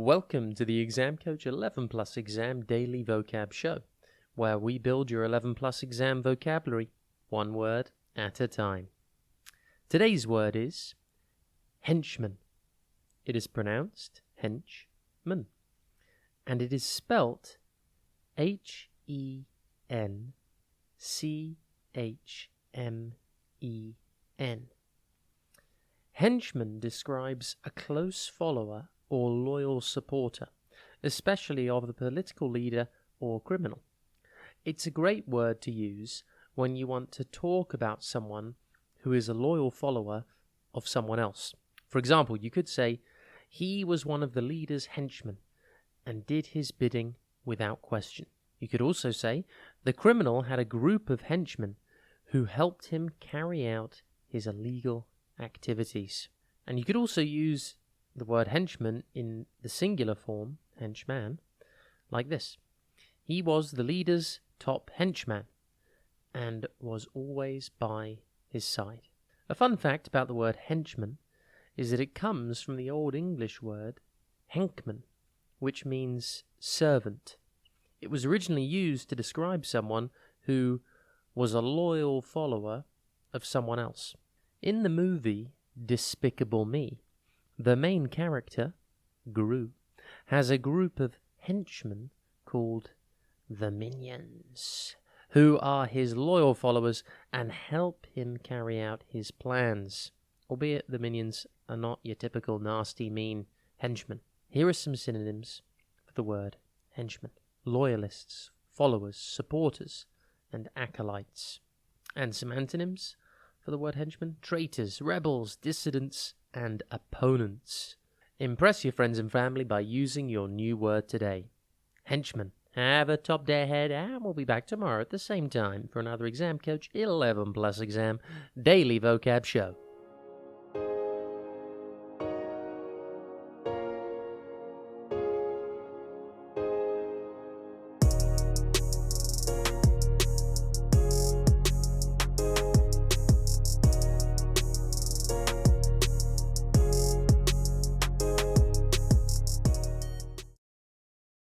Welcome to the Exam Coach 11 Plus Exam Daily Vocab Show, where we build your 11 Plus exam vocabulary one word at a time. Today's word is henchman. It is pronounced henchman, and it is spelt Henchhmen. Henchman describes a close follower or loyal supporter, especially of the political leader or criminal. It's a great word to use when you want to talk about someone who is a loyal follower of someone else. For example, you could say, he was one of the leader's henchmen and did his bidding without question. You could also say, the criminal had a group of henchmen who helped him carry out his illegal activities. And you could also use the word henchman in the singular form, henchman, like this. He was the leader's top henchman and was always by his side. A fun fact about the word henchman is that it comes from the Old English word Henchmen, which means servant. It was originally used to describe someone who was a loyal follower of someone else. In the movie Despicable Me, the main character, Gru, has a group of henchmen called the Minions, who are his loyal followers and help him carry out his plans, albeit the Minions are not your typical nasty, mean henchmen. Here are some synonyms for the word henchman: loyalists, followers, supporters, and acolytes. And some antonyms for the word henchman: traitors, rebels, dissidents, and opponents. Impress your friends and family by using your new word today. Henchman. Have a top day ahead, and we'll be back tomorrow at the same time for another Exam Coach 11 Plus Exam Daily Vocab Show.